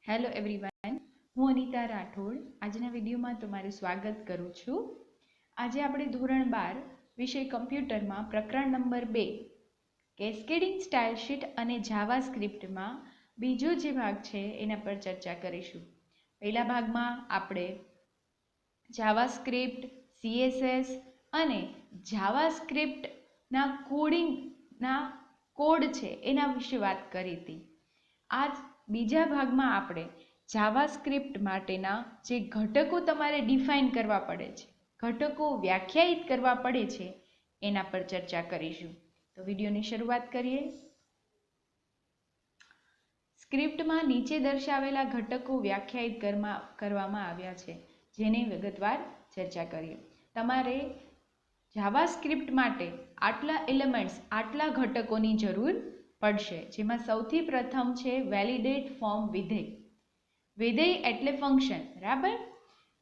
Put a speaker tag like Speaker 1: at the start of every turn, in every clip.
Speaker 1: Hello everyone, હું અનિતા રાઠોડ આજના વિડીયોમાં તમારું સ્વાગત કરું છું. આજે આપણે ધોરણ 12 વિષય કમ્પ્યુટરમાં પ્રકરણ નંબર 2 કેસ્કેડિંગ સ્ટાઇલ શીટ અને જાવાસ્ક્રિપ્ટમાં બીજો જે ભાગ છે એના પર ચર્ચા કરીશું. પહેલા ભાગમાં આપણે જાવાસ્ક્રિપ્ટ, CSS અને જાવાસ્ક્રિપ્ટના કોડિંગના કોડ છે એના વિશે વાત કરી હતી. આજ બીજા ભાગમાં આપણે જાવાસ્ક્રિપ્ટ માટેના જે ઘટકો તમારે ડિફાઇન કરવા પડે છે, ઘટકો વ્યાખ્યાયિત કરવા પડે છે એના પર ચર્ચા કરીશું. તો વિડીયોની શરૂઆત કરીએ. સ્ક્રિપ્ટમાં નીચે દર્શાવેલા ઘટકો વ્યાખ્યાયિત કરવામાં આવ્યા છે, જેની વિગતવાર ચર્ચા કરીએ. તમારે જાવાસ્ક્રિપ્ટ માટે આટલા એલિમેન્ટ્સ, આટલા ઘટકોની જરૂર પડશે, જેમાં સૌથી પ્રથમ છે વેલિડેટ ફોર્મ વિધેય. વિધેય એટલે ફંક્શન, બરાબર.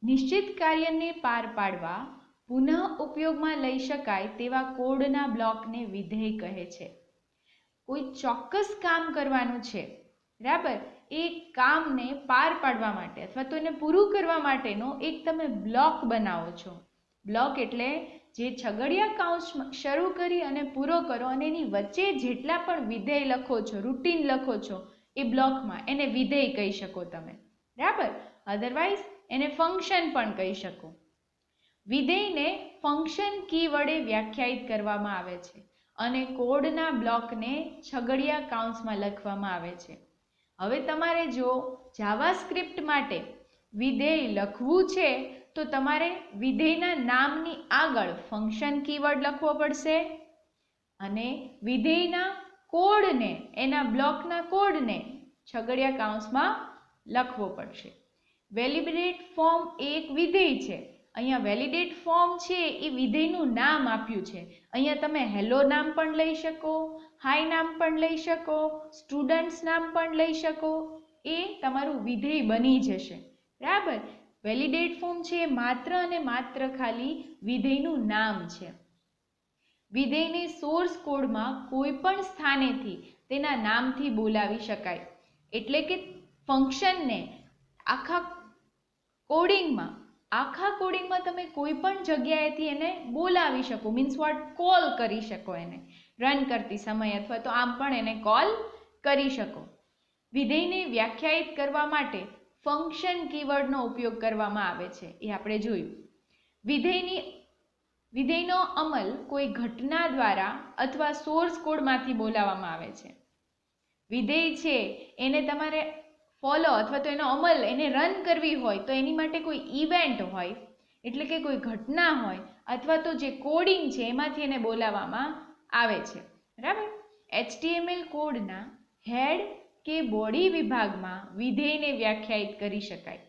Speaker 1: નિશ્ચિત કાર્યને પાર પાડવા પુનઃ ઉપયોગમાં લઈ શકાય તેવા કોડના બ્લોકને વિધેય કહે છે. કોઈ ચોક્કસ કામ કરવાનું છે, બરાબર, એ કામને પાર પાડવા માટે અથવા તો એને પૂરું કરવા માટેનો એક તમે બ્લોક બનાવો છો. બ્લોક એટલે જે છગડિયા કૌંસ શરૂ કરી અને પૂરો કરો અને એની વચ્ચે જેટલા પણ વિધેય લખો છો, રૂટીન લખો છો, એ બ્લોકમાં એને વિધેય કહી શકો તમે, બરાબર. અધરવાઇઝ એને ફંક્શન પણ કહી શકો. વિધેયને ફંક્શન કી વડે વ્યાખ્યાયિત કરવામાં આવે છે અને કોડના બ્લોકને છગડિયા કૌંસમાં લખવામાં આવે છે. હવે તમારે જો જાવાસ્ક્રિપ્ટ માટે વિધેય લખવું છે તો તમારે વિધેયના નામની આગળ ફંક્શન કીવર્ડ લખવો પડશે અને વિધેયના કોડને, એના બ્લોકના કોડને છગડિયા કૌંસમાં લખવો પડશે. વેલિડેટ ફોર્મ એક વિધેય છે. અહીંયા વેલિડેટ ફોર્મ છે એ વિધેયનું નામ આપ્યું છે. અહીંયા તમે હેલો નામ પણ લઈ શકો, હાય નામ પણ લઈ શકો, સ્ટુડન્ટ્સ નામ પણ લઈ શકો. એ તમારું વિધેય બની જશે, બરાબર. વેલિડેટ ફોર્મ છે માત્ર અને માત્ર ખાલી વિધેયનું નામ છે. વિધેયને સોર્સ કોડમાં કોઈ પણ સ્થાનેથી તેના નામથી બોલાવી શકાય. એટલે કે ફંક્શનને આખા કોડિંગમાં તમે કોઈ પણ જગ્યાએથી એને બોલાવી શકો, મીન્સ વોટ, કોલ કરી શકો. એને રન કરતી સમય અથવા તો આમ પણ એને કોલ કરી શકો. વિધેયને વ્યાખ્યાયિત કરવા માટે ફંક્શન કીવર્ડનો ઉપયોગ કરવામાં આવે છે, એ આપણે જોયું. વિધેયનો અમલ કોઈ ઘટના દ્વારા અથવા સોર્સ કોડમાંથી બોલાવવામાં આવે છે. વિધેય છે એને તમારે ફોલો અથવા તો એનો અમલ એને રન કરવી હોય તો એની માટે કોઈ ઇવેન્ટ હોય, એટલે કે કોઈ ઘટના હોય, અથવા તો જે કોડિંગ છે એમાંથી એને બોલાવવામાં આવે છે, બરાબર. HTML કોડના હેડ કે બોડી વિભાગમાં વિધેયને વ્યાખ્યાયિત કરી શકાય.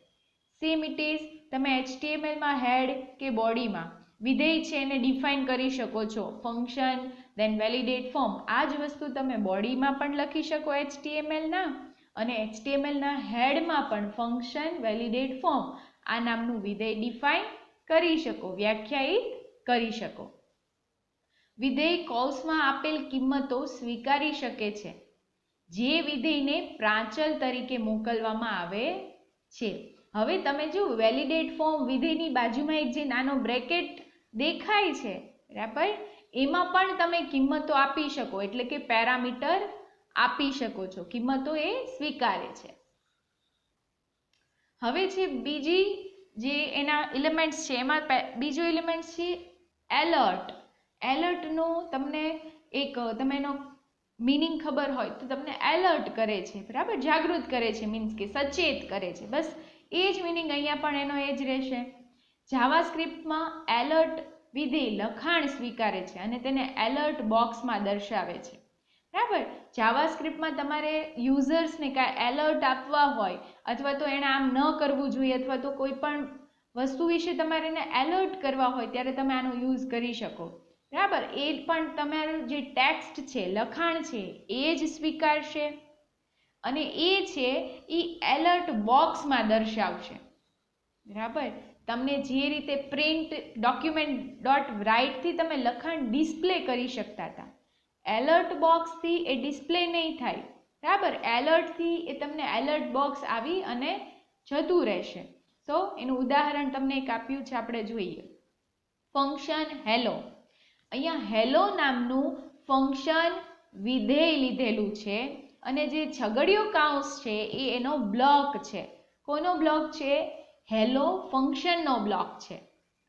Speaker 1: સેમ ઇટ ઇઝ, તમે HTMLમાં હેડ કે બોડીમાં વિધેય છે એને ડિફાઇન કરી શકો છો. ફંક્શન, દેન વેલિડેટ ફોર્મ. આ જ વસ્તુ તમે બોડીમાં પણ લખી શકો HTMLના, અને HTMLના હેડમાં પણ ફંક્શન, વેલિડેટ ફોર્મ આ નામનું વિધેય ડિફાઇન કરી શકો, વ્યાખ્યાયિત કરી શકો. વિધેય કૌંસમાં આપેલ કિંમતો સ્વીકારી શકે છે જે વિધેયને પ્રાંચલ તરીકે મોકલવામાં આવે છે. હવે તમે જો વેલિડેટ ફોર્મ વિધેયની બાજુમાં એક જે નાનો બ્રેકેટ દેખાય છે, બરાબર, એમાં પણ તમે કિંમતો આપી શકો, એટલે કે પેરામીટર આપી શકો છો. કિંમતો એ સ્વીકારે છે. હવે છે બીજી જે એના એલિમેન્ટ્સ છે, એમાં બીજો એલિમેન્ટ છે એલર્ટ. એલર્ટનો તમને તમે એનો મીનિંગ ખબર હોય તો તમને એલર્ટ કરે છે, બરાબર, જાગૃત કરે છે, મીન્સ કે સચેત કરે છે. બસ એ જ મીનિંગ અહીંયા પણ એનો એ જ રહેશે. જાવાસ્ક્રિપ્ટમાં એલર્ટ વિધેય લખાણ સ્વીકારે છે અને તેને એલર્ટ બોક્સમાં દર્શાવે છે, બરાબર. જાવાસ્ક્રિપ્ટમાં તમારે યુઝર્સને કાંઈ એલર્ટ આપવા હોય અથવા તો એને આમ ન કરવું જોઈએ અથવા તો કોઈ પણ વસ્તુ વિશે તમારે એને એલર્ટ કરવા હોય ત્યારે તમે આનો યુઝ કરી શકો, બરાબર. એ પણ તમારું જે ટેક્સ્ટ છે, લખાણ છે, એ જ સ્વીકારશે અને એ છે એ એલર્ટ બોક્સમાં દર્શાવશે, બરાબર. તમને જે રીતે પ્રિન્ટ document.write થી તમે લખાણ ડિસ્પ્લે કરી શકતા હતા, એલર્ટ બોક્સથી એ ડિસ્પ્લે નહીં થાય, બરાબર. એલર્ટથી એ તમને એલર્ટ બોક્સ આવી અને જતું રહેશે. તો એનું ઉદાહરણ તમને એક આપ્યું છે, આપણે જોઈએ. Function hello. અહીંયા હેલો નામનું ફંક્શન વિધેય લીધેલું છે અને જે છગડીયો કાઉન્સ છે એ એનો બ્લોક છે. કોનો બ્લોક છે? હેલો ફંક્શનનો બ્લોક છે.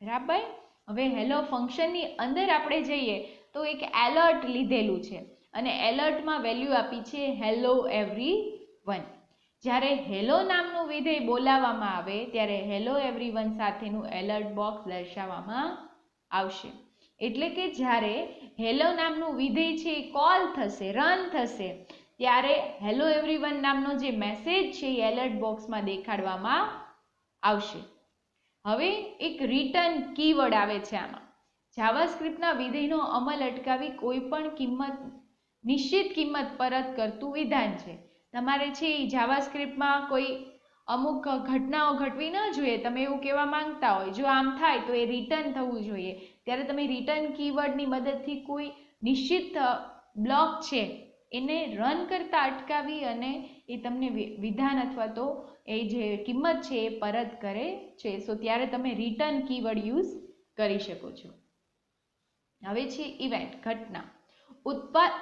Speaker 1: બરાબર. હવે હેલો ફંક્શનની અંદર આપણે જઈએ તો એક એલર્ટ લીધેલું છે અને એલર્ટમાં વેલ્યુ આપી છે હેલો એવરીવન. જ્યારે હેલો નામનું વિધેય બોલાવવામાં આવે ત્યારે હેલો એવરીવન સાથેનું એલર્ટ બોક્સ દર્શાવવામાં આવશે. એટલે કે જ્યારે હેલો નામનું વિધેય છે એ કોલ થશે, રન થશે, ત્યારે હેલો એવરીવન નામનો જે મેસેજ છે એ એલર્ટ બોક્સમાં દેખાડવામાં આવશે. હવે એક રિટર્ન કીવર્ડ આવે છે આમાં. જાવાસ્ક્રિપ્ટના વિધેયનો અમલ અટકાવી કોઈ પણ નિશ્ચિત કિંમત પરત કરતું વિધાન છે. તમારે છે એ જાવાસ્ક્રિપ્ટમાં કોઈ અમુક ઘટનાઓ ઘટવી ન જોઈએ. તમે એવું કહેવા માંગતા હોય જો આમ થાય તો એ રિટર્ન થવું જોઈએ, ત્યારે તમે રિટર્ન કીવર્ડની મદદથી કોઈ નિશ્ચિત બ્લોક છે એને રન કરતા અટકાવી અને એ તમને વિધાન અથવા તો એ જે કિંમત છે એ પરત કરે છે. સો ત્યારે તમે રિટર્ન કીવર્ડ યુઝ કરી શકો છો. હવે છે ઇવેન્ટ, ઘટના.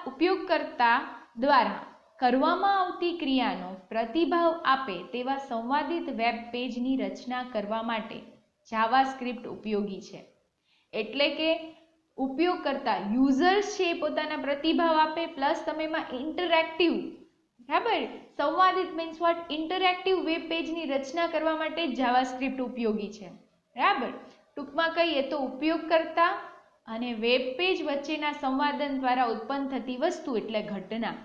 Speaker 1: ઉપયોગકર્તા દ્વારા કરવામાં આવતી ક્રિયાનો પ્રતિભાવ આપે તેવા સંવાદિત વેબ પેજની રચના કરવા માટે જાવાસ્ક્રિપ્ટ ઉપયોગી છે. એટલે કે ઉપયોગકર્તા યુઝર્સ છે એ પોતાના પ્રતિભાવ આપે, પ્લસ તમે એમાં ઇન્ટરેક્ટિવ, બરાબર, સંવાદિત મીન્સ વોટ, ઇન્ટરેક્ટિવ વેબ પેજની રચના કરવા માટે જાવાસ્ક્રિપ્ટ ઉપયોગી છે. બરાબર. ટૂંકમાં કહીએ તો ઉપયોગકર્તા અને વેબ પેજ વચ્ચેના સંવાદન દ્વારા ઉત્પન્ન થતી વસ્તુ એટલે ઘટના.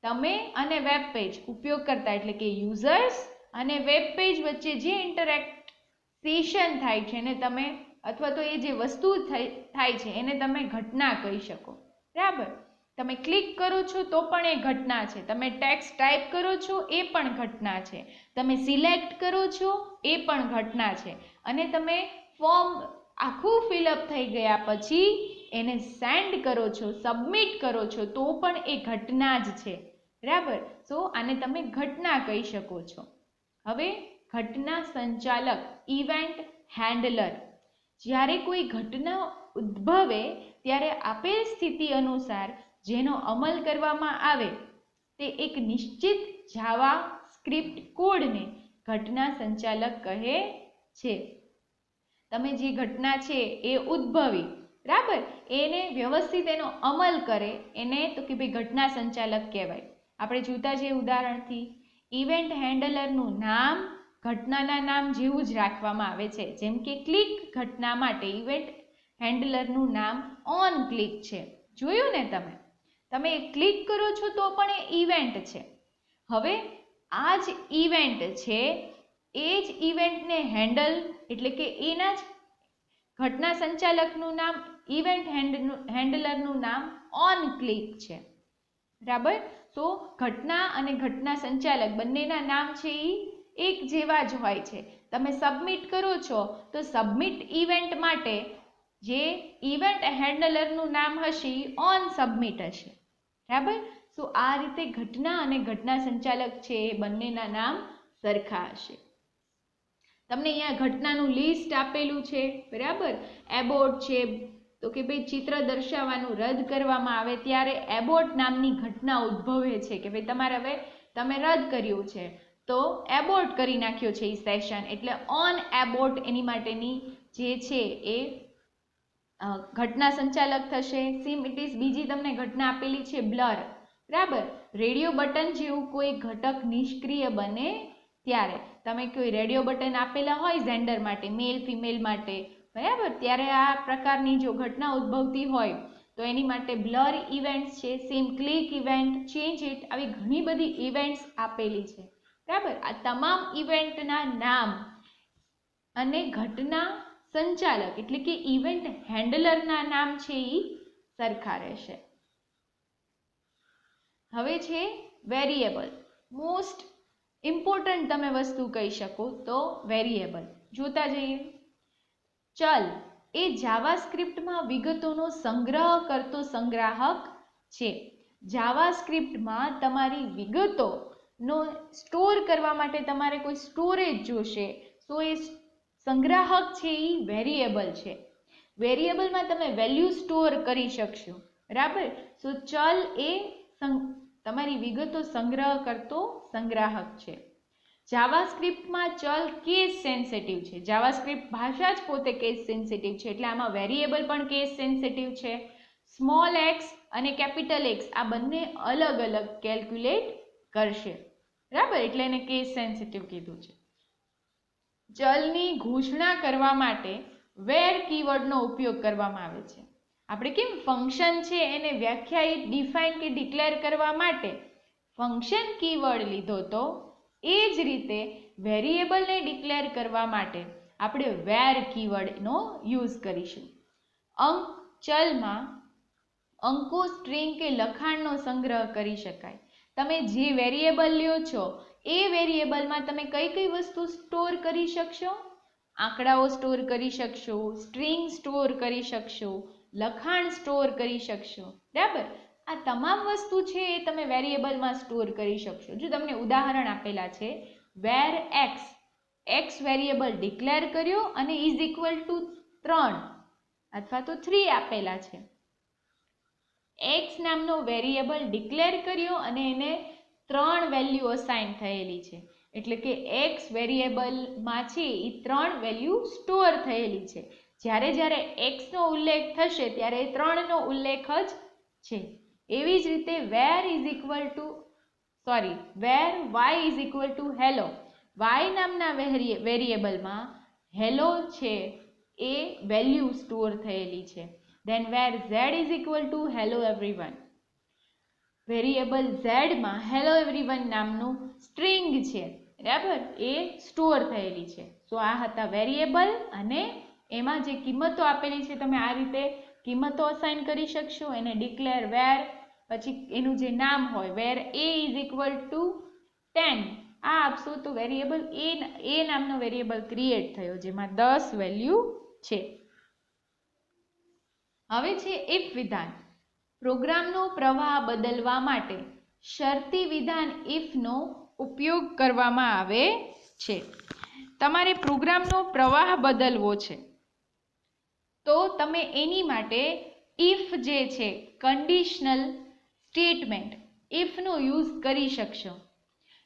Speaker 1: તમે અને વેબ પેજ, ઉપયોગકર્તા એટલે કે યુઝર્સ અને વેબ પેજ વચ્ચે જે ઇન્ટરેક્શન થાય છે એને તમે, અથવા તો એ જે વસ્તુ થાય છે એને તમે ઘટના કહી શકો. બરાબર. તમે ક્લિક કરો છો તો પણ એ ઘટના છે, તમે ટેક્સ્ટ ટાઈપ કરો છો એ પણ ઘટના છે, તમે સિલેક્ટ કરો છો એ પણ ઘટના છે, અને તમે ફોર્મ આખું ફિલઅપ થઈ ગયા પછી એને સેન્ડ કરો છો, સબમિટ કરો છો તો પણ એ ઘટના જ છે. બરાબર. સો આને તમે ઘટના કહી શકો છો. હવે ઘટના સંચાલક, ઇવેન્ટ હેન્ડલર. જ્યારે કોઈ ઘટના ઉદ્ભવે ત્યારે આપેલ સ્થિતિ અનુસાર જેનો અમલ કરવામાં આવે તે એક નિશ્ચિત જાવા સ્ક્રિપ્ટ કોડને ઘટના સંચાલક કહે છે. તમે જે ઘટના છે એ ઉદ્ભવી, બરાબર, એને વ્યવસ્થિત એનો અમલ કરે એને તો કે ભાઈ ઘટના સંચાલક કહેવાય. આપણે જોતા જઈએ ઉદાહરણથી, ઇવેન્ટ હેન્ડલરનું નામ ઘટનાના નામ જેવું જ રાખવામાં આવે છે. જેમ કે ક્લિક ઘટના માટે ઇવેન્ટ હેન્ડલરનું નામ ઓન ક્લિક છે. જોયું ને તમે ક્લિક કરો છો તો પણ એ ઇવેન્ટ છે. હવે આ જ ઇવેન્ટ છે એ જ ઇવેન્ટને હેન્ડલ એટલે કે એના જ ઘટના સંચાલકનું નામ, ઇવેન્ટ હેન્ડલરનું નામ ઓન ક્લિક છે. બરાબર. તો ઘટના અને ઘટના સંચાલક બંનેના નામ છે એ એક જેવા જ હોય છે. તમે સબમિટ કરો છો તો સબમિટ ઇવેન્ટ માટે જે ઇવેન્ટ હેન્ડલરનું નામ હશે એ ઓન સબમિટ હશે. બરાબર. સો આ રીતે ઘટના અને ઘટના સંચાલક છે એ બંનેના નામ સરખા હશે. તમને અહીંયા ઘટનાનું લિસ્ટ આપેલું છે. બરાબર. એબોર્ટ છે તો કે ભાઈ ચિત્ર દર્શાવવાનું રદ કરવામાં આવે ત્યારે એબોર્ટ નામની ઘટના ઉદ્ભવે છે કે ભાઈ તમારે હવે તમે રદ કર્યું છે તો એબોર્ટ કરી નાખ્યો છે એ સેશન, એટલે ઓન એબોર્ટ એની માટેની જે છે એ ઘટના સંચાલક થશે. સિમ બીજી તમને ઘટના આપેલી છે બ્લર. બરાબર. રેડિયો બટન જેવું કોઈ ઘટક નિષ્ક્રિય બને ત્યારે તમે કોઈ રેડિયો બટન આપેલા હોય જેન્ડર માટે, મેલ ફિમેલ માટે, બરાબર, ત્યારે આ પ્રકારની જો ઘટના ઉદ્ભવતી હોય તો એની માટે બ્લર ઇવેન્ટ્સ છે. Same click event, change it, આવી ઘણી બધી ઇવેન્ટ્સ આપેલી છે. બરાબર. આ તમામ ઇવેન્ટના નામ અને ઘટના સંચાલક એટલે કે ઇવેન્ટ હેન્ડલરના નામ છે એ સરખા રહેશે. હવે છે વેરિયેબલ. મોસ્ટ ઇમ્પોર્ટન્ટ તમે વસ્તુ કહી શકો તો વેરિયેબલ. જોતા જઈએ. ચલ એ જાવાસ્ક્રિપ્ટમાં વિગતોનો સંગ્રહ કરતો સંગ્રાહક છે. જાવાસ્ક્રિપ્ટમાં તમારી વિગતોનો સ્ટોર કરવા માટે તમારે કોઈ સ્ટોરેજ જોશે. સો એ સંગ્રાહક છે એ વેરિયેબલ છે. વેરિયેબલમાં તમે વેલ્યુ સ્ટોર કરી શકશો, બરાબર. સો ચલ એ તમારી વિગતો સંગ્રહ કરતો સંગ્રાહક છે. જાવાસ્ક્રિપ્ટમાં ચલ કેસ સેન્સિટિવ છે. જાવાસ્ક્રિપ્ટ ભાષા જ પોતે કેસ સેન્સિટિવ છે, એટલે આમાં વેરિયેબલ પણ કેસ સેન્સિટિવ છે. સ્મોલ એક્સ અને કેપિટલ એક્સ આ બંને અલગ અલગ કેલ્ક્યુલેટ કરશે, બરાબર, એટલે એને કેસ સેન્સિટિવ કીધું છે. ચલની ઘોષણા કરવા માટે વેર કીવર્ડનો ઉપયોગ કરવામાં આવે છે. આપણે કેમ ફંક્શન છે એને વ્યાખ્યાયિત, ડિફાઇન કે ડિક્લેર કરવા માટે ફંક્શન કીવર્ડ લીધો, તો એ જ રીતે વેરિયેબલને ડિક્લેર કરવા માટે આપણે વેર કીવર્ડનો યુઝ કરીશું. ચલમાં અંકો, સ્ટ્રિંગ કે લખાણનો સંગ્રહ કરી શકાય. તમે જે વેરિયેબલ લ્યો છો એ વેરિયેબલમાં તમે કઈ કઈ વસ્તુ સ્ટોર કરી શકશો? આંકડાઓ સ્ટોર કરી શકશો, સ્ટ્રિંગ સ્ટોર કરી શકશો, લખાણ સ્ટોર કરી શકશો, બરાબર. આ તમામ વસ્તુ છે એ તમે વેરિયેબલમાં સ્ટોર કરી શકશો. જો તમને ઉદાહરણ આપેલા છે, વેર એક્સ, એક્સ વેરિયેબલ ડિક્લેર કર્યો અને ઇઝ ઇક્વલ ટુ 3 અથવા તો 3 આપેલા છે. એક્સ નામનો વેરિયેબલ ડિક્લેર કર્યો અને એને 3 વેલ્યુ અસાઇન થયેલી છે, એટલે કે એક્સ વેરિયેબલમાં છે એ 3 વેલ્યુ સ્ટોર થયેલી છે. જ્યારે જ્યારે એક્સનો ઉલ્લેખ થશે ત્યારે 3નો ઉલ્લેખ જ છે. એવી જ રીતે var Y is equal to hello, Y નામના વેરિયેબલમાં હેલો છે એ વેલ્યુ સ્ટોર થયેલી છે. Then where z is equal to hello everyone, વેરિયેબલ ઝેડમાં હેલો એવરીવન નામનું સ્ટ્રિંગ છે, બરાબર, એ સ્ટોર થયેલી છે. સો આ હતા વેરિયેબલ, અને એમાં જે કિંમતો આપેલી છે તમે આ રીતે કિંમતો અસાઇન કરી શકશો. એને ડિક્લેર વેર, પછી એનું જે નામ હોય વેર એ ઇઝ ઇક્વલ ટુ 10 આ આપશો તો વેરિયેબલ એ નામનો વેરિયેબલ ક્રિએટ થયો જેમાં 10 વેલ્યુ છે. હવે છે ઇફ વિધાન. પ્રોગ્રામનો પ્રવાહ બદલવા માટે શરતી વિધાન ઇફનો ઉપયોગ કરવામાં આવે છે. તમારે પ્રોગ્રામનો પ્રવાહ બદલવો છે તો તમે એની માટે ઇફ જે છે કન્ડિશનલ સ્ટેટમેન્ટ ઇફનો યુઝ કરી શકશો.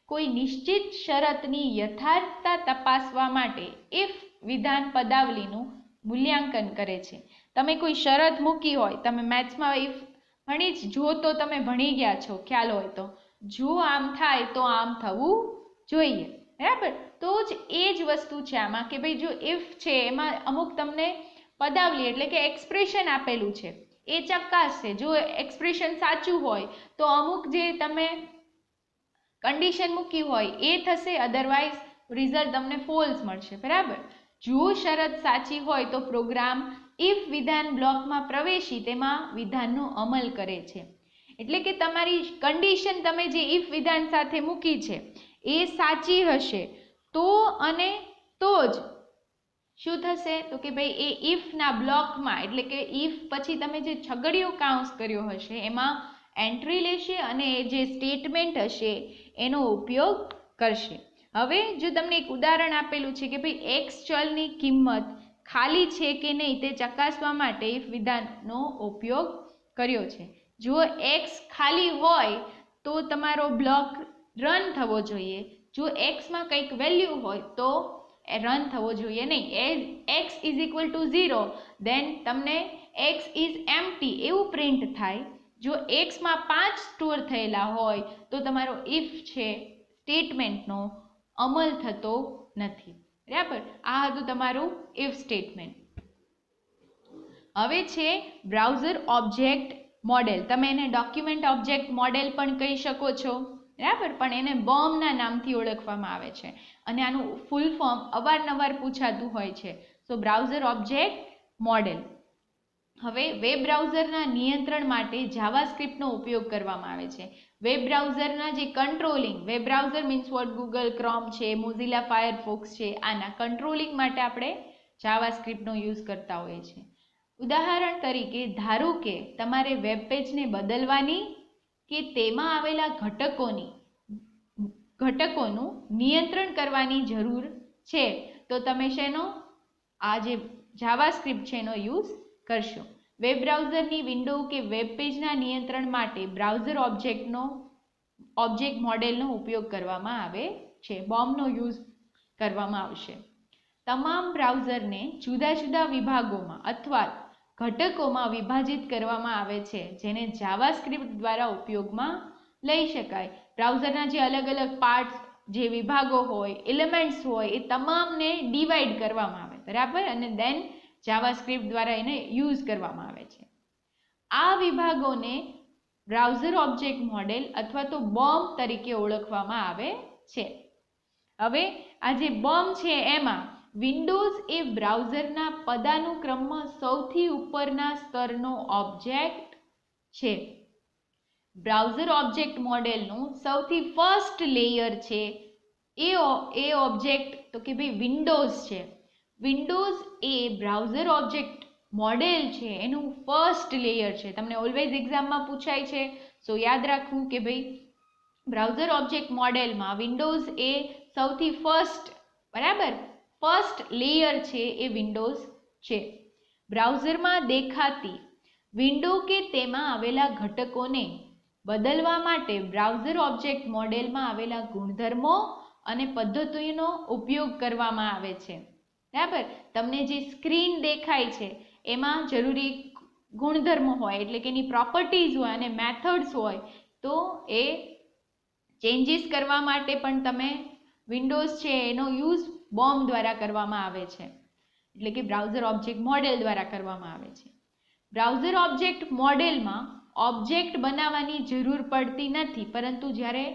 Speaker 1: કોઈ નિશ્ચિત શરતની યથાર્થતા તપાસવા માટે ઇફ વિધાન પદાવલીનું મૂલ્યાંકન કરે છે. તમે કોઈ શરત મૂકી હોય, તમે મેથ્સમાં ઇફ જો તો તમે ભણી ગયા છો, ખ્યાલ હોય તો, જો આમ થાય તો આમ થવું જોઈએ, બરાબર. તો જ એ જ વસ્તુ છે આમાં કે ભાઈ જો ઇફ છે એમાં અમુક તમને પદાવલી એટલે કે એક્સપ્રેશન આપેલું છે એ ચકાસશે. જો એક્સપ્રેશન સાચું હોય તો અમુક જે તમે કન્ડિશન મૂકી હોય એ થશે, અધરવાઇઝ રિઝલ્ટ તમને ફોલ્સ મળશે, બરાબર. જો શરત સાચી હોય તો પ્રોગ્રામ ઇફ વિધાન બ્લોકમાં પ્રવેશી તેમાં વિધાનનો અમલ કરે છે. એટલે કે તમારી કન્ડિશન તમે જે ઇફ વિધાન સાથે મૂકી છે એ સાચી હશે તો અને તો જ શું થશે તો કે ભાઈ એ ઇફના બ્લોકમાં, એટલે કે ઇફ પછી તમે જે છગડીયો કાઉન્સ કર્યો હશે એમાં એન્ટ્રી લેશે અને એ જે સ્ટેટમેન્ટ હશે એનો ઉપયોગ કરશે. હવે જો તમને એક ઉદાહરણ આપેલું છે કે ભાઈ એક્સ ચલની કિંમત ખાલી છે કે નહીં તે ચકાસવા માટે ઇફ વિધાનનો ઉપયોગ કર્યો છે. જો એક્સ ખાલી હોય તો તમારો બ્લોક રન થવો જોઈએ. જો એક્સમાં કંઈક વેલ્યુ હોય તો રન થવો જોઈએ નહીં. એક્સ ઇઝ ઇક્વલ ટુ 0 દેન તમને એક્સ ઇઝ એમ્પ્ટી એવું પ્રિન્ટ થાય. જો એક્સમાં 5 સ્ટોર થયેલા હોય તો તમારો ઇફ છે સ્ટેટમેન્ટનો અમલ થતો નથી, બરાબર. આ હતું તમારું ઇફ સ્ટેટમેન્ટ. હવે છે બ્રાઉઝર ઓબ્જેક્ટ મોડેલ. તમે એને ડોક્યુમેન્ટ ઓબ્જેક્ટ મોડેલ પણ કહી શકો છો, બરાબર, પણ એને બોમ્બના નામથી ઓળખવામાં આવે છે અને આનું ફૂલ ફોર્મ અવારનવાર પૂછાતું હોય છે. સો બ્રાઉઝર ઓબ્જેક્ટ મોડેલ. હવે વેબ બ્રાઉઝરના નિયંત્રણ માટે જાવાસ્ક્રિપ્ટનો ઉપયોગ કરવામાં આવે છે. વેબ બ્રાઉઝરના જે controlling, web browser means what Google chrome છે, મોઝિલા ફાયરફોક્સ છે, આના કંટ્રોલિંગ માટે આપણે જાવાસ્ક્રિપ્ટનો યુઝ કરતા હોઈએ છીએ. ઉદાહરણ તરીકે ધારો કે તમારે વેબ પેજને બદલવાની કે તેમાં આવેલા ઘટકોનું નિયંત્રણ કરવાની જરૂર છે તો તમે શેનો આ જે જાવાસ્ક્રિપ્ટ છે એનો યુઝ કરશો. વેબ બ્રાઉઝરની વિન્ડો કે વેબ પેજના નિયંત્રણ માટે બ્રાઉઝર ઓબ્જેક્ટ મોડેલનો ઉપયોગ કરવામાં આવે છે. બોમ્બનો યુઝ કરવામાં આવશે. તમામ બ્રાઉઝરને જુદા જુદા વિભાગોમાં અથવા ઘટકોમાં વિભાજિત કરવામાં આવે છે જેને જાવાસ્ક્રિપ્ટ દ્વારા ઉપયોગમાં લઈ શકાય. બ્રાઉઝરના જે અલગ અલગ પાર્ટ્સ, જે વિભાગો હોય, એલિમેન્ટ્સ હોય, એ તમામને ડિવાઈડ કરવામાં આવે, બરાબર, અને દેન જાવાસ્ક્રિપ્ટ દ્વારા એને યુઝ કરવામાં આવે છે. આ વિભાગોને બ્રાઉઝર ઓબ્જેક્ટ મોડેલ અથવા તો બોમ્બ તરીકે ઓળખવામાં આવે છે. હવે આ જે બોમ્બ છે એમાં વિન્ડોઝ એ બ્રાઉઝરના પદાનુક્રમમાં સૌથી ઉપરના સ્તરનો ઓબ્જેક્ટ છે. બ્રાઉઝર ઓબ્જેક્ટ મોડેલનું સૌથી ફર્સ્ટ લેયર છે એ ઓબ્જેક્ટ તો કે ભાઈ વિન્ડોઝ છે. વિન્ડોઝ એ બ્રાઉઝર ઓબ્જેક્ટ મોડેલ છે એનું ફર્સ્ટ લેયર છે. તમને ઓલવેઝ એક્ઝામમાં પૂછાય છે, સો યાદ રાખવું કે ભાઈ બ્રાઉઝર ઓબ્જેક્ટ મોડેલમાં વિન્ડોઝ એ સૌથી ફર્સ્ટ લેયર છે એ વિન્ડોઝ છે. બ્રાઉઝરમાં દેખાતી વિન્ડો કે તેમાં આવેલા ઘટકોને બદલવા માટે બ્રાઉઝર ઓબ્જેક્ટ મોડેલમાં આવેલા ગુણધર્મો અને પદ્ધતિનો ઉપયોગ કરવામાં આવે છે. બરાબર, તમને જે સ્ક્રીન દેખાય છે એમાં જરૂરી ગુણધર્મો હોય, એટલે કે એની પ્રોપર્ટીઝ હોય અને મેથડ્સ હોય, તો એ ચેન્જીસ કરવા માટે પણ તમે વિન્ડોઝ છે એનો યુઝ બોમ્બ દ્વારા કરવામાં આવે છે, એટલે કે બ્રાઉઝર ઓબ્જેક્ટ મોડેલ દ્વારા કરવામાં આવે છે. બ્રાઉઝર ઓબ્જેક્ટ મોડેલમાં ઓબ્જેક્ટ બનાવવાની જરૂર પડતી નથી, પરંતુ જ્યારે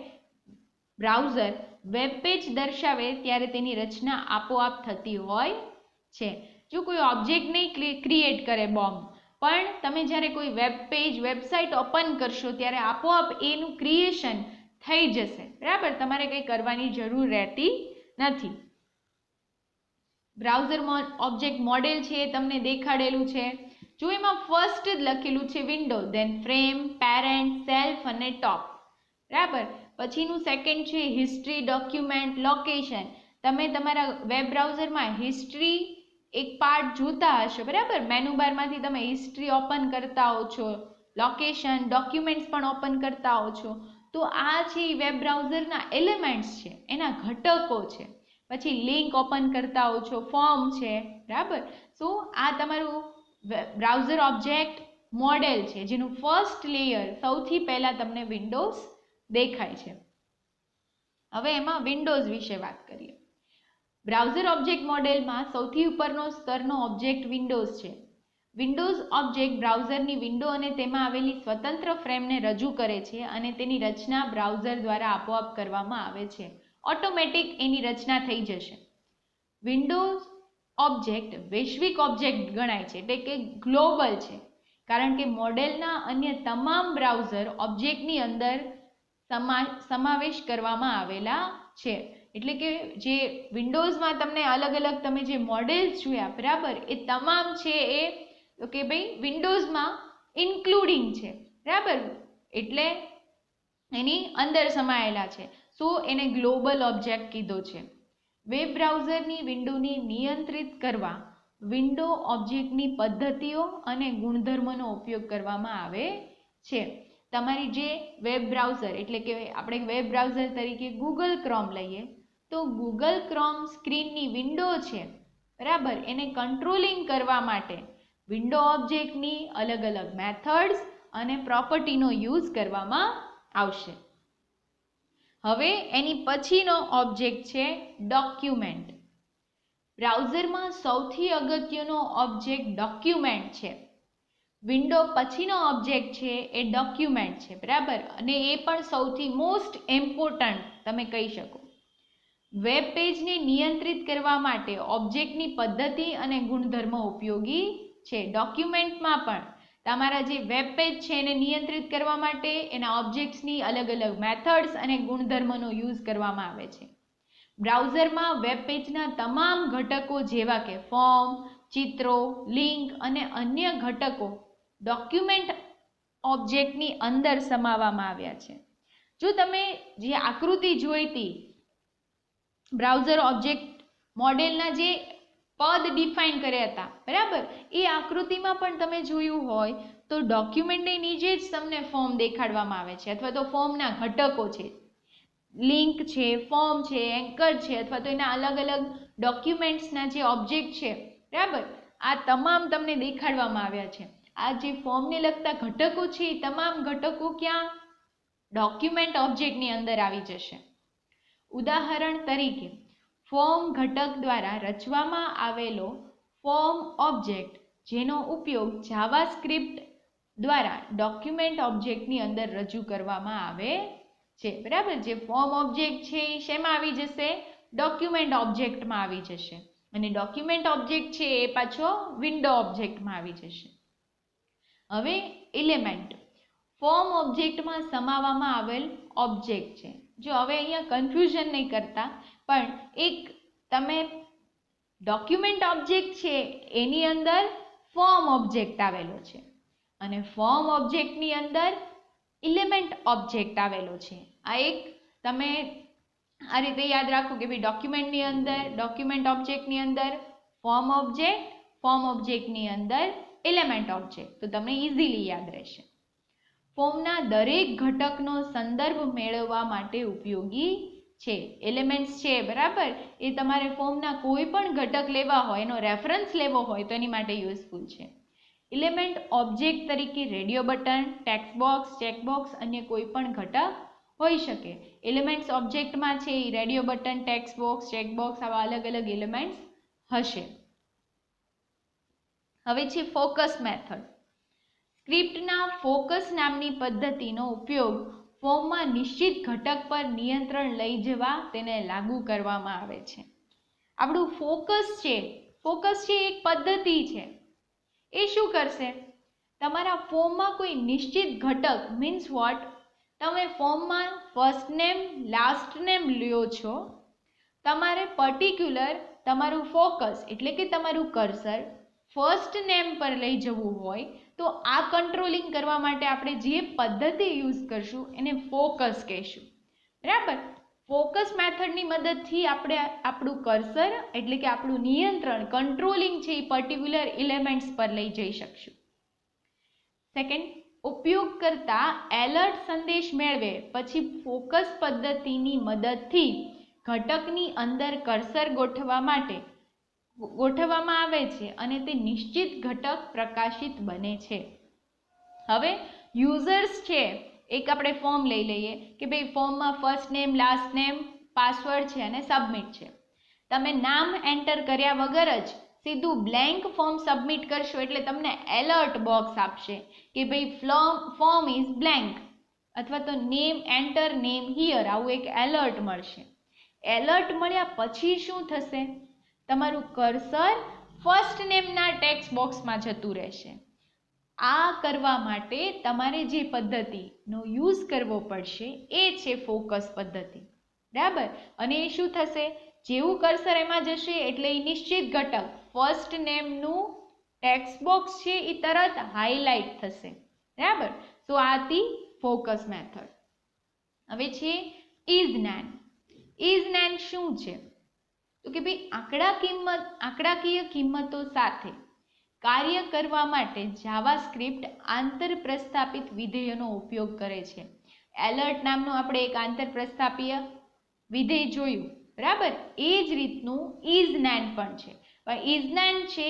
Speaker 1: બ્રાઉઝર વેબ પેજ દર્શાવે ત્યારે તેની રચના આપોઆપ થતી હોય છે. જો કોઈ ઓબ્જેક્ટ નહીં ક્રિએટ કરે બોમ્બ, પણ તમે જ્યારે કોઈ વેબ પેજ, વેબસાઇટ ઓપન કરશો ત્યારે આપોઆપ એનું ક્રિએશન થઈ જશે, બરાબર, તમારે કંઈ કરવાની જરૂર રહેતી નથી. બ્રાઉઝર ઓબ્જેક્ટ મોડેલ છે એ તમને દેખાડેલું છે. જો એમાં ફર્સ્ટ જ લખેલું છે વિન્ડો, દેન ફ્રેમ, પેરેન્ટ, સેલ્ફ અને ટોપ, બરાબર. પછીનું સેકન્ડ છે હિસ્ટ્રી, ડોક્યુમેન્ટ, લોકેશન. તમે તમારા વેબ બ્રાઉઝરમાં હિસ્ટ્રી એક પાર્ટ જોતા હશો, બરાબર. મેનુ બારમાંથી તમે હિસ્ટ્રી ઓપન કરતા હો છો, લોકેશન, ડોક્યુમેન્ટ્સ પણ ઓપન કરતા હો છો. તો આ છે વેબ બ્રાઉઝરના એલિમેન્ટ્સ છે, એના ઘટકો છે. પછી લિંક ઓપન કરતા હો છો, ફોર્મ છે, બરાબર. સો આ તમારું બ્રાઉઝર ઓબ્જેક્ટ મોડેલ છે જેનું ફર્સ્ટ લેયર સૌથી પહેલા તમને વિન્ડોઝ દેખાય છે. હવે એમાં વિન્ડોઝ વિશે વાત કરીએ. બ્રાઉઝર ઓબ્જેક્ટ મોડેલમાં સૌથી ઉપરનો સ્તરનો ઓબ્જેક્ટ વિન્ડોઝ છે. વિન્ડોઝ ઓબ્જેક્ટ બ્રાઉઝરની વિન્ડો અને તેમાં આવેલી સ્વતંત્ર ફ્રેમને રજૂ કરે છે અને તેની રચના બ્રાઉઝર દ્વારા આપોઆપ કરવામાં આવે છે. ઓટોમેટિક એની રચના થઈ જશે. વિન્ડોઝ ઓબ્જેક્ટ વૈશ્વિક ઓબ્જેક્ટ ગણાય છે, એટલે કે ગ્લોબલ છે, કારણ કે મોડેલના અન્ય તમામ બ્રાઉઝર ઓબ્જેક્ટની અંદર સમાવેશ કરવામાં આવેલા છે. એટલે કે જે વિન્ડોઝમાં તમને અલગ અલગ તમે જે મોડેલ્સ જોયા, બરાબર, એ તમામ છે એ કે ભાઈ વિન્ડોઝમાં ઇન્ક્લુડિંગ છે, બરાબર, એટલે એની અંદર સમાયેલા છે. સો એને ગ્લોબલ ઓબ્જેક્ટ કીધો છે. વેબ બ્રાઉઝરની વિન્ડોને નિયંત્રિત કરવા વિન્ડો ઓબ્જેક્ટની પદ્ધતિઓ અને ગુણધર્મોનો ઉપયોગ કરવામાં આવે છે. તમારી જે વેબ બ્રાઉઝર, એટલે કે આપણે વેબ બ્રાઉઝર તરીકે ગૂગલ ક્રોમ લઈએ, તો ગૂગલ ક્રોમ સ્ક્રીનની વિન્ડો છે, બરાબર, એને કંટ્રોલિંગ કરવા માટે વિન્ડો ઓબ્જેક્ટની અલગ અલગ મેથડ્સ અને પ્રોપર્ટીનો યુઝ કરવામાં આવશે. હવે એની પછીનો ઓબ્જેક્ટ છે ડોક્યુમેન્ટ. બ્રાઉઝરમાં સૌથી અગત્યનો ઓબ્જેક્ટ ડોક્યુમેન્ટ છે. વિન્ડો પછીનો ઓબ્જેક્ટ છે એ ડોક્યુમેન્ટ છે, બરાબર, અને એ પણ સૌથી મોસ્ટ ઇમ્પોર્ટન્ટ તમે કહી શકો. વેબ પેજને નિયંત્રિત કરવા માટે ઓબ્જેક્ટની પદ્ધતિ અને ગુણધર્મો ઉપયોગી છે. ડોક્યુમેન્ટમાં પણ તમારા જે વેબ પેજ છે એને નિયંત્રિત કરવા માટે એના ઓબ્જેક્ટ્સની અલગ અલગ મેથડ્સ અને ગુણધર્મોનો યુઝ કરવામાં આવે છે. બ્રાઉઝરમાં વેબ પેજના તમામ ઘટકો જેવા કે ફોર્મ, ચિત્રો, લિંક અને અન્ય ઘટકો ડોક્યુમેન્ટ ઓબ્જેક્ટની અંદર સમાવવામાં આવ્યા છે. જો તમે જે આકૃતિ જોઈ હતી બ્રાઉઝર ઓબ્જેક્ટ મોડેલના જે પદ ડિફાઇન કર્યા હતા, બરાબર, એ આકૃતિમાં પણ તમે જોયું હોય તો ડોક્યુમેન્ટની નીચે જ તમને ફોર્મ દેખાડવામાં આવે છે, અથવા તો ફોર્મના ઘટકો છે, લિંક છે, ફોર્મ છે, એન્કર છે, અથવા તો એના અલગ અલગ ડોક્યુમેન્ટ્સના જે ઓબ્જેક્ટ છે, બરાબર, આ તમામ તમને દેખાડવામાં આવ્યા છે. આ જે ફોર્મને લગતા ઘટકો છે એ તમામ ઘટકો ક્યાં ડોક્યુમેન્ટ ઓબ્જેક્ટની અંદર આવી જશે. ઉદાહરણ તરીકે ફોર્મ ઘટક દ્વારા રચવામાં આવેલો ફોર્મ ઓબ્જેક્ટ જેનો ઉપયોગ જાવાસ્ક્રિપ્ટ દ્વારા ડોક્યુમેન્ટ ઓબ્જેક્ટની અંદર રજૂ કરવામાં આવે છે, બરાબર. જે ફોર્મ ઓબ્જેક્ટ છે એ શેમાં આવી જશે? ડોક્યુમેન્ટ ઓબ્જેક્ટમાં આવી જશે, અને ડોક્યુમેન્ટ ઓબ્જેક્ટ છે એ પાછો વિન્ડો ઓબ્જેક્ટમાં આવી જશે. હવે એલિમેન્ટ ફોર્મ ઓબ્જેક્ટમાં સમાવવામાં આવેલ ઓબ્જેક્ટ છે. જો હવે અહીંયા કન્ફ્યુઝન નહીં કરતા, પણ એક તમે ડોક્યુમેન્ટ ઓબ્જેક્ટ છે એની અંદર ફોર્મ ઓબ્જેક્ટ આવેલો છે, અને ફોર્મ ઓબ્જેક્ટની અંદર એલિમેન્ટ ઓબ્જેક્ટ આવેલો છે. આ એક તમે આ રીતે યાદ રાખો કે ભાઈ ડોક્યુમેન્ટની અંદર ડોક્યુમેન્ટ ઓબ્જેક્ટની અંદર ફોર્મ ઓબ્જેક્ટની અંદર એલિમેન્ટ ઓબ્જેક્ટ, તો તમને ઇઝીલી યાદ રહેશે. ફોર્મના દરેક ઘટકનો સંદર્ભ મેળવવા માટે ઉપયોગી છે. એલિમેન્ટ્સ છે, બરાબર, એ તમારે ફોર્મના કોઈ પણ ઘટક લેવા હોય, એનો રેફરન્સ લેવો હોય તો એની માટે યુઝફુલ છે. એલિમેન્ટ ઓબ્જેક્ટ તરીકે radio button, text box, checkbox, અન્ય કોઈ પણ ઘટક હોઈ શકે. એલિમેન્ટ્સ ઓબ્જેક્ટમાં છે એ radio button, text box, checkbox આવા અલગ અલગ એલિમેન્ટ્સ હશે. હવે છે ફોકસ મેથડ. સ્ક્રિપ્ટના ફોકસ નામની પદ્ધતિનો ઉપયોગ ફોર્મમાં નિશ્ચિત ઘટક પર નિયંત્રણ લઈ જવા તેને લાગુ કરવામાં આવે છે. આપણું ફોકસ છે એક પદ્ધતિ છે. એ શું કરશે? તમારા ફોર્મમાં કોઈ નિશ્ચિત ઘટક મીન્સ વોટ, તમે ફોર્મમાં ફર્સ્ટ નેમ લાસ્ટ નેમ લ્યો છો, તમારે પર્ટિક્યુલર તમારું ફોકસ એટલે કે તમારું કર્સર ફર્સ્ટ નેમ પર લઈ જવું હોય તો આ કંટ્રોલિંગ કરવા માટે આપણે જે પદ્ધતિ યુઝ કરશું એને ફોકસ કહીશું, બરાબર. ફોકસ મેથડની મદદથી આપણે આપણું કર્સર એટલે કે આપણું નિયંત્રણ કંટ્રોલિંગ છે એ પર્ટિક્યુલર એલિમેન્ટ્સ પર લઈ જઈ શકશું. સેકન્ડ, ઉપયોગકર્તા એલર્ટ સંદેશ મેળવે પછી ફોકસ પદ્ધતિની મદદથી ઘટકની અંદર કર્સર ગોઠવવામાં આવે છે અને તે નિશ્ચિત ઘટક પ્રકાશિત બને છે. હવે યુઝર્સ છે, એક આપણે ફોર્મ લઈ લઈએ કે ભાઈ ફોર્મમાં first name, last name, password છે અને સબમિટ છે. તમે નામ એન્ટર કર્યા વગર જ સીધું બ્લેન્ક ફોર્મ સબમિટ કરશો એટલે તમને એલર્ટ બોક્સ આપશે કે ભાઈ ફોર્મ ઇઝ બ્લેન્ક, અથવા તો નેમ એન્ટર નેમ હિયર, આવું એક એલર્ટ મળશે. એલર્ટ મળ્યા પછી શું થશે? તમારું કર્સર ફર્સ્ટ નેમના ટેક્સ્ટ બોક્સમાં જતું રહેશે. આ કરવા માટે તમારે જે પદ્ધતિનો યુઝ કરવો પડશે એ છે ફોકસ પદ્ધતિ, બરાબર. અને એ શું થશે? જેવું કર્સર એમાં જશે એટલે એ નિશ્ચિત ઘટક ફર્સ્ટ નેમનું ટેક્સ્ટ બોક્સ છે એ તરત હાઇલાઇટ થશે, બરાબર. સો આ હતી ફોકસ મેથડ. હવે છે ઇઝ નેન. ઇઝ નેન શું છે? તો કે ભાઈ આંકડાકીય કિંમતો સાથે કાર્ય કરવા માટે જાવાસ્ક્રિપ્ટ આંતરપ્રસ્થાપિત વિધેયોનો ઉપયોગ કરે છે. એલર્ટ નામનું આપણે એક આંતરપ્રસ્થાપીય વિધેય જોયું, બરાબર. એ જ રીતનું ઇઝ નેન પણ છે, પણ ઇઝ નેન છે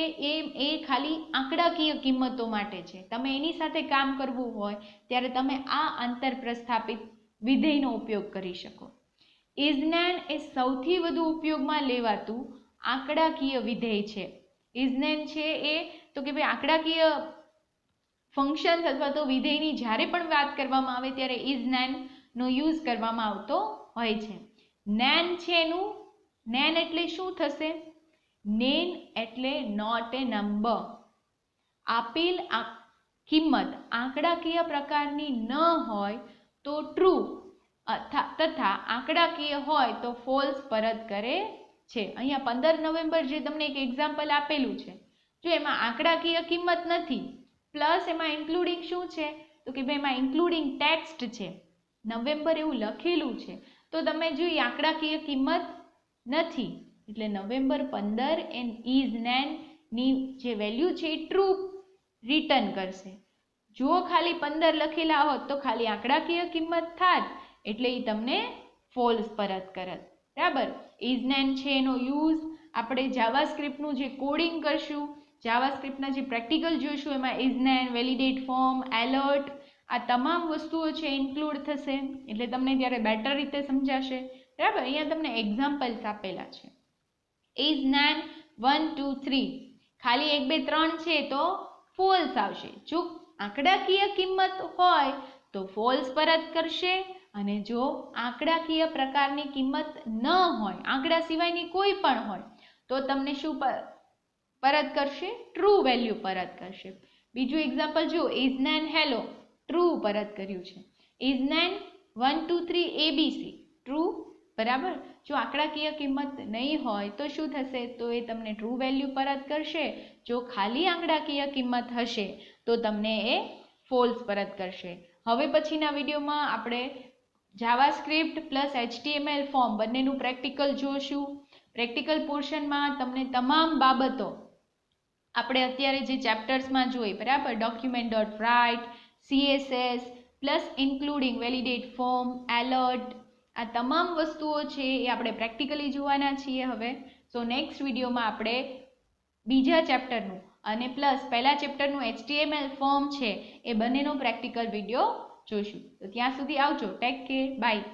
Speaker 1: એ ખાલી આંકડાકીય કિંમતો માટે છે. તમે એની સાથે કામ કરવું હોય ત્યારે તમે આ આંતરપ્રસ્થાપિત વિધેયનો ઉપયોગ કરી શકો. ઇઝ નેન એ સૌથી વધુ ઉપયોગમાં લેવાતું આંકડાકીય વિધેય છે. ઇઝ નેન છે એ તો કે ભાઈ આંકડાકીય ફંક્શન્સ અથવા તો વિધેયની જ્યારે પણ વાત કરવામાં આવે ત્યારે ઇઝ નેનનો યુઝ કરવામાં આવતો હોય છે. નેન છે એનું નેન એટલે શું થશે? નેન એટલે નોટ એ નંબર. આપેલ કિંમત આંકડાકીય પ્રકારની ન હોય તો ટ્રુ તથા આંકડાકીય હોય તો ફોલ્સ પરત કરે છે. અહીંયા 15 નવેમ્બર જે તમને એક એક્ઝામ્પલ આપેલું છે, જો એમાં આંકડાકીય કિંમત નથી, પ્લસ એમાં ઇન્ક્લુડિંગ શું છે? તો કે ભાઈ એમાં ઇન્ક્લુડિંગ ટેક્સ્ટ છે, નવેમ્બર એવું લખેલું છે, તો તમે જોઈ આંકડાકીય કિંમત નથી, એટલે નવેમ્બર 15 એન્ડ ઇઝ નેનની જે વેલ્યુ છે એ ટ્રુ રિટર્ન કરશે. જો ખાલી 15 લખેલા હોત તો ખાલી આંકડાકીય કિંમત થાત, એટલે એ તમને ફોલ્સ પરત કરત. બરાબર. ઇઝ નેન છે એનો યુઝ આપણે જાવાસ્ક્રિપ્ટનું જે કોડિંગ કરશું, જાવાસ્ક્રિપ્ટના જે પ્રેક્ટિકલ જોઈશું એમાં ઇઝ નેન, વેલિડેટ ફોર્મ, એલર્ટ આ તમામ વસ્તુઓ છે ઇન્ક્લુડ થશે, એટલે તમને ત્યારે બેટર રીતે સમજાશે. બરાબર. અહીંયા તમને એક્ઝામ્પલ્સ આપેલા છે. ઇઝ નેન 1 2 3 ખાલી 1 2 3 છે તો ફોલ્સ આવશે. જો આંકડાકીય કિંમત હોય તો ફોલ્સ પરત કરશે, અને જો આંકડાકીય પ્રકારની કિંમત ન હોય, આંકડા સિવાયની કોઈ પણ હોય, તો તમને શું પરત કરશે? ટ્રુ વેલ્યુ પરત કરશે. બીજું એક્ઝામ્પલ જો, ઇઝ નેન હેલો ટ્રુ પરત કર્યું છે. Is NaN 1 2 3 ABC true. બરાબર. જો આંકડાકીય કિંમત નહીં હોય તો શું થશે? તો એ તમને ટ્રુ વેલ્યુ પરત કરશે. જો ખાલી આંકડાકીય કિંમત હશે તો તમને એ ફોલ્સ પરત કરશે. હવે પછીના વિડીયોમાં આપણે જાવાસ્ક્રિપ્ટ પ્લસ HTML ફોર્મ બંનેનું પ્રેક્ટિકલ જોશું. પ્રેક્ટિકલ પોર્શનમાં તમને તમામ બાબતો આપણે અત્યારે જે ચેપ્ટર્સમાં જોઈ, બરાબર, document.write, CSS plus including validate form, alert આ તમામ વસ્તુઓ છે એ આપણે પ્રેક્ટિકલી જોવાના છીએ હવે. સો નેક્સ્ટ વિડીયોમાં આપણે બીજા ચેપ્ટરનું અને પ્લસ પહેલા ચેપ્ટરનું HTML ફોર્મ છે એ બંનેનો પ્રેક્ટિકલ વિડીયો જોઈશું. તો ત્યાં સુધી આવજો. Take care. બાય.